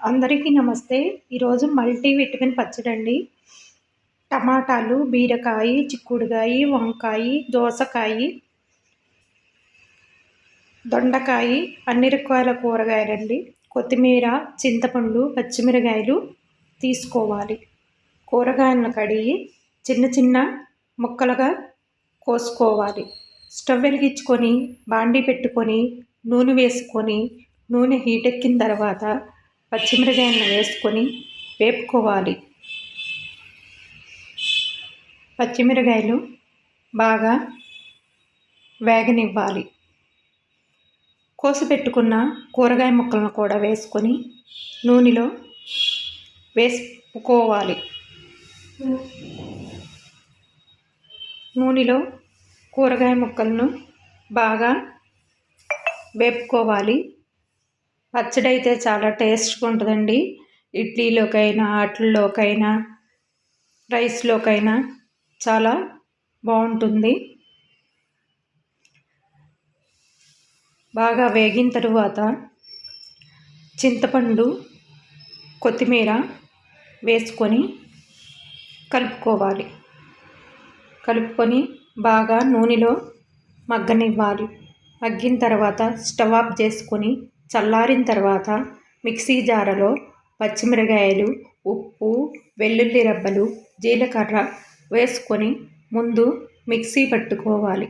అందరికీ నమస్తే. ఈరోజు మల్టీవిటమిన్ పచ్చడండి. టమాటాలు, బీరకాయ, చిక్కుడుకాయ, వంకాయ, దోసకాయ, దొండకాయ, అన్ని రకాల కూరగాయలండి. కొత్తిమీర, చింతపండు, పచ్చిమిరకాయలు తీసుకోవాలి. కూరగాయలను కడిగి చిన్న చిన్న ముక్కలుగా కోసుకోవాలి. స్టవ్ వెలిగించుకొని బాండీ పెట్టుకొని నూనె వేసుకొని నూనె హీట్ ఎక్కిన తర్వాత పచ్చిమిరకాయలను వేసుకొని వేపుకోవాలి. పచ్చిమిరకాయలు బాగా వేగనివ్వాలి. కోసి పెట్టుకున్న కూరగాయ ముక్కలను కూడా వేసుకొని నూనెలో వేసుకోవాలి. నూనెలో కూరగాయ ముక్కలను బాగా వేపుకోవాలి. పచ్చడి అయితే చాలా టేస్ట్గా ఉంటుందండి. ఇడ్లీలోకైనా, అట్లలోకైనా, రైస్లోకైనా చాలా బాగుంటుంది. బాగా వేగిన తరువాత చింతపండు, కొత్తిమీర వేసుకొని కలుపుకోవాలి. కలుపుకొని బాగా నూనెలో మగ్గనివ్వాలి. మగ్గిన తర్వాత స్టవ్ ఆఫ్ చేసుకొని చల్లారిన తర్వాత మిక్సీ జారలో పచ్చిమిరకాయలు, ఉప్పు, వెల్లుల్లి రెబ్బలు, జీలకర్ర వేసుకొని ముందు మిక్సీ పట్టుకోవాలి.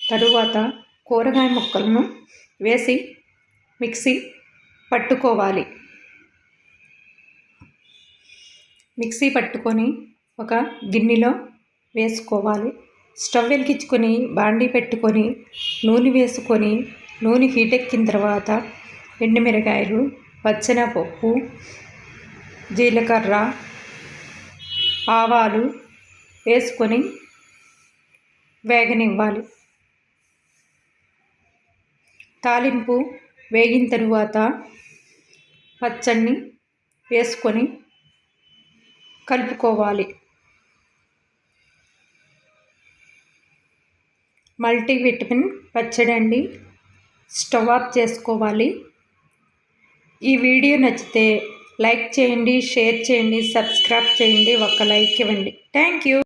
తరువాత కూరగాయ ముక్కలను వేసి మిక్సీ పట్టుకోవాలి. మిక్సీ పట్టుకొని ఒక గిన్నెలో వేసుకోవాలి. స్టవ్ వెలిగించుకొని బాండీ పెట్టుకొని నూనె వేసుకొని నూనె హీట్ ఎక్కిన తర్వాత ఎండుమిరకాయలు, పచ్చెనపప్పు, జీలకర్ర, ఆవాలు వేసుకొని వేగనివ్వాలి. తాలింపు వేగిన తరువాత పచ్చడిని వేసుకొని కలుపుకోవాలి. మల్టీవిటమిన్ పచ్చడి అండి. స్టవ్ ఆఫ్ చేసుకోవాలి. ఈ వీడియో నచ్చితే లైక్ చేయండి, షేర్ చేయండి, సబ్స్క్రైబ్ చేయండి, ఒక లైక్ ఇవ్వండి. Thank you.